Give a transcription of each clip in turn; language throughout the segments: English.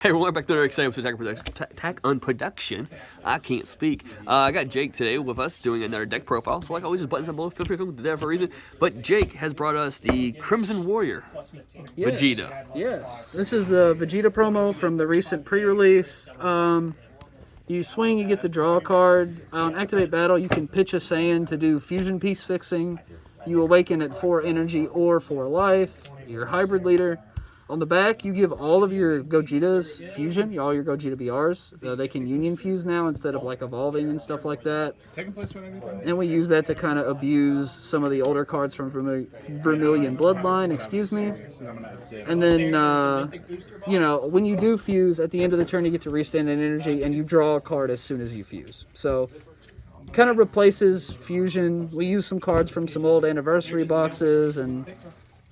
Hey everyone, back to another exciting episode of Attack on Production. I can't speak. I got Jake today with us doing another deck profile. So like always, buttons on below. Feel free to come there for a reason. But Jake has brought us the Crimson Warrior Vegeta. Yes, this is the Vegeta promo from the recent pre-release. You swing, you get to draw a card. On activate battle, you can pitch a Saiyan to do fusion piece fixing. You awaken at 4 energy or 4 life. Your hybrid leader. On the back, you give all of your Gogetas fusion, all your Gogeta BRs. They can union fuse now instead of like evolving and stuff like that. Second place win anything? And we use that to kind of abuse some of the older cards from Vermilion Bloodline, excuse me. And then, you know, when you do fuse, at the end of the turn you get to restand an energy and you draw a card as soon as you fuse. So, kind of replaces fusion. We use some cards from some old anniversary boxes and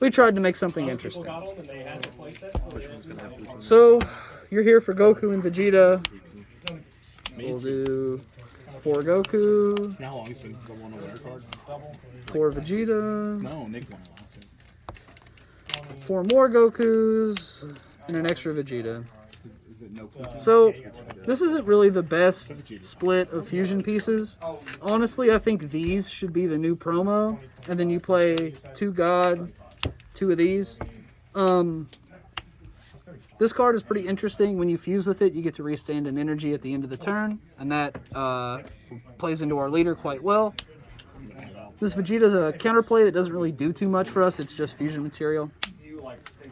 we tried to make something interesting. So, you're here for Goku and Vegeta. We'll do 4 Goku. How long has been the one aware card? 4 Vegeta. No, Nick won it last 4 more Gokus. And an extra Vegeta. Is it no? So, this isn't really the best split of fusion pieces. Honestly, I think these should be the new promo. And then you play 2 God, 2 of these. This card is pretty interesting. When you fuse with it, you get to restand an energy at the end of the turn, and that plays into our leader quite well. This Vegeta is a counterplay that doesn't really do too much for us. It's just fusion material.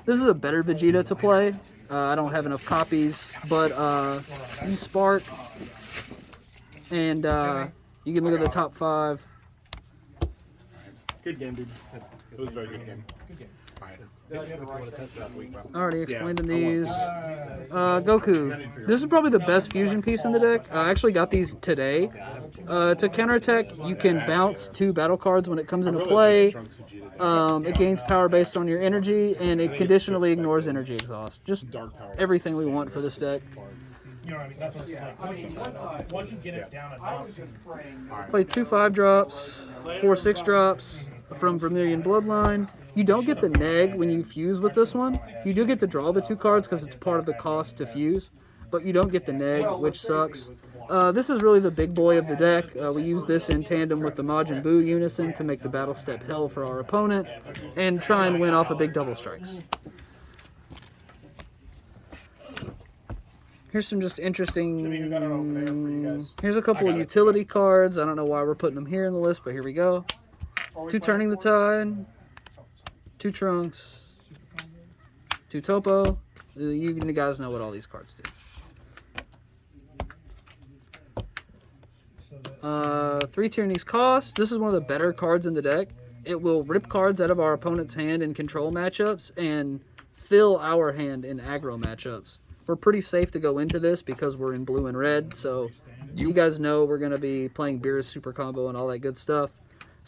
This is a better Vegeta to play. I don't have enough copies, but you spark, and you can look at the top 5. Good game, dude. It was a very good game. Already explained in these. Goku. This is probably the best fusion piece in the deck. I actually got these today. It's a counterattack. You can bounce 2 battle cards when it comes into play. It gains power based on your energy, and it conditionally ignores energy exhaust. Just everything we want for this deck. You know what I mean? That's what it's like. Once you get it down, it's Play 2 5-drops, 4 6-drops from Vermilion Bloodline. You don't get the neg when you fuse with this one. You do get to draw the 2 cards because it's part of the cost to fuse, but you don't get the neg, which sucks. This is really the big boy of the deck. We use this in tandem with the Majin Buu Unison to make the battle step hell for our opponent and try and win off of big double strikes. Here's some just interesting... Here's a couple of utility cards. I don't know why we're putting them here in the list, but here we go. 2 Turning the Tide. 2 Trunks, 2 Topo. You guys know what all these cards do. 3 Tyranny's Cost. This is one of the better cards in the deck. It will rip cards out of our opponent's hand in control matchups and fill our hand in aggro matchups. We're pretty safe to go into this because we're in blue and red, so you guys know we're going to be playing Beerus Super Combo and all that good stuff.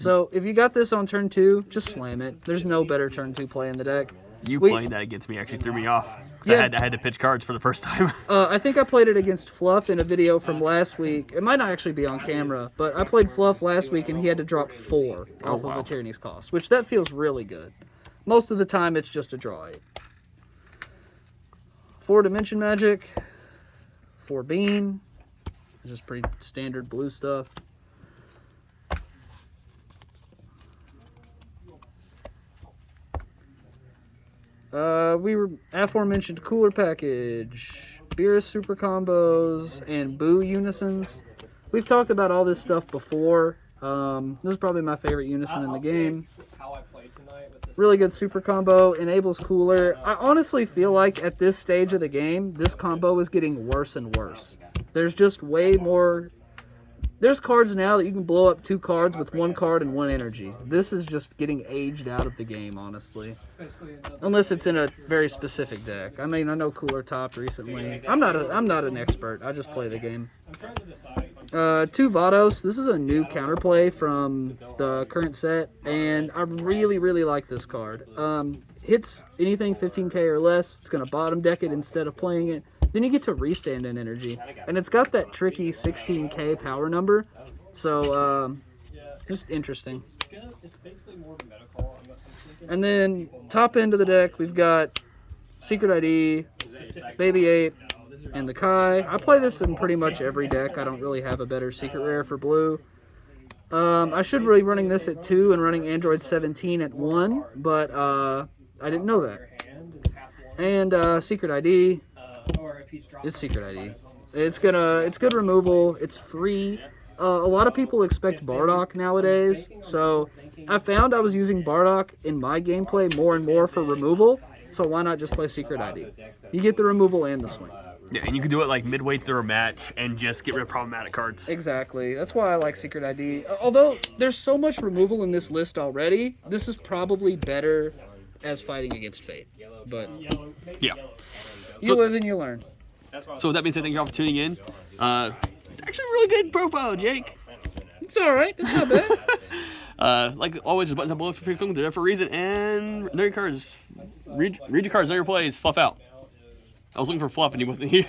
So, if you got this on turn 2, just slam it. There's no better turn 2 play in the deck. You playing that against me actually threw me off. Because I had to pitch cards for the first time. I think I played it against Fluff in a video from last week. It might not actually be on camera, but I played Fluff last week and he had to drop 4 off of a Tyranny's Cost, which that feels really good. Most of the time, it's just a draw 8. 4 Dimension Magic. 4 Beam. Just pretty standard blue stuff. We were aforementioned cooler package, Beerus Super Combos, and Buu Unisons. We've talked about all this stuff before. This is probably my favorite Unison in the game. Really good Super Combo, enables cooler. I honestly feel like at this stage of the game, this combo is getting worse and worse. There's just way more... There's cards now that you can blow up 2 cards with 1 card and 1 energy. This is just getting aged out of the game, honestly. Unless it's in a very specific deck. I mean, I know Cooler topped recently. I'm not an expert. I just play the game. 2 Vados. This is a new counterplay from the current set, and I really, really like this card. Hits anything 15k or less. It's going to bottom deck it instead of playing it. Then you get to restand an energy. And it's got that tricky 16k power number. So, just interesting. And then, top end of the deck, we've got Secret ID, Baby 8, and the Kai. I play this in pretty much every deck. I don't really have a better secret rare for blue. I should be running this at 2 and running Android 17 at 1, but I didn't know that. And Secret ID is Secret ID. It's good removal. It's free. A lot of people expect Bardock nowadays, so I found I was using Bardock in my gameplay more and more for removal, so why not just play Secret ID? You get the removal and the swing. Yeah, and you can do it like midway through a match and just get rid of problematic cards. Exactly. That's why I like Secret ID. Although there's so much removal in this list already, this is probably better as fighting against Fate. But Yeah. you live and you learn. So with that being said, thank you all for tuning in. It's actually a really good profile, Jake. It's all right. It's not bad. Like always, there's buttons down below for free. They're there for a reason. And know your cards. Read your cards. Know your plays. Fluff out. I was looking for Fluff and he wasn't here.